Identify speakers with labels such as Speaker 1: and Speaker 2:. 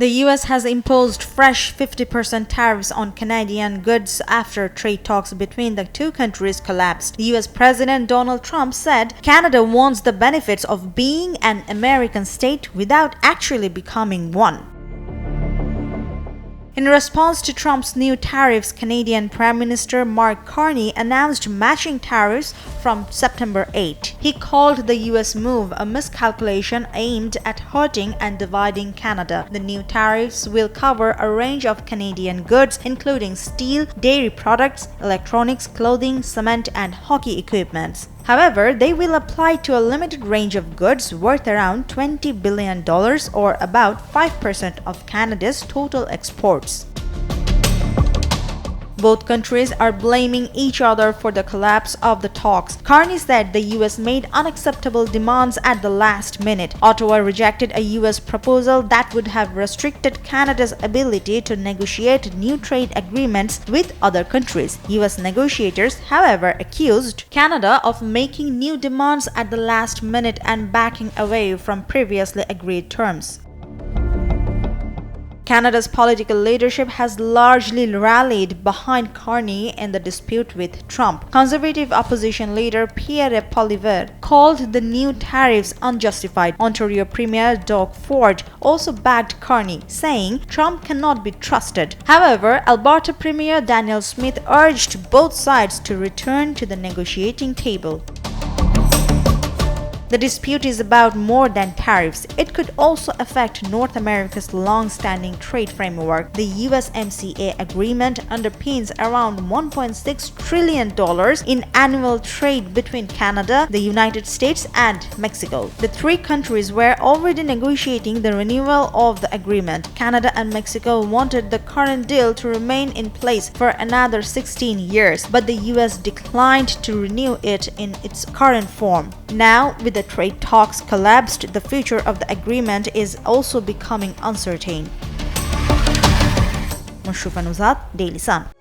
Speaker 1: The US has imposed fresh 50% tariffs on Canadian goods after trade talks between the two countries collapsed. US President Donald Trump said Canada wants the benefits of being an American state without actually becoming one. In response to Trump's new tariffs, Canadian Prime Minister Mark Carney announced matching tariffs from September 8. He called the US move a miscalculation aimed at hurting and dividing Canada. The new tariffs will cover a range of Canadian goods, including steel, dairy products, electronics, clothing, cement, and hockey equipment. However, they will apply to a limited range of goods worth around $20 billion or about 5% of Canada's total exports. Both countries are blaming each other for the collapse of the talks. Carney said the US made unacceptable demands at the last minute. Ottawa rejected a US proposal that would have restricted Canada's ability to negotiate new trade agreements with other countries. US negotiators, however, accused Canada of making new demands at the last minute and backing away from previously agreed terms. Canada's political leadership has largely rallied behind Carney in the dispute with Trump. Conservative opposition leader 𝗞𝗲𝘆𝘄cie𝗿𝗱𝘀 called the new tariffs unjustified. Ontario Premier Doug Ford also backed Carney, saying Trump cannot be trusted. However, Alberta Premier Danielle Smith urged both sides to return to the negotiating table. The dispute is about more than tariffs. It could also affect North America's long-standing trade framework. The USMCA agreement underpins around $1.6 trillion in annual trade between Canada, the United States, and Mexico. The three countries were already negotiating the renewal of the agreement. Canada and Mexico wanted the current deal to remain in place for another 16 years, but the US declined to renew it in its current form. Now, with the trade talks collapsed, the future of the agreement is also becoming uncertain. Daily Sun.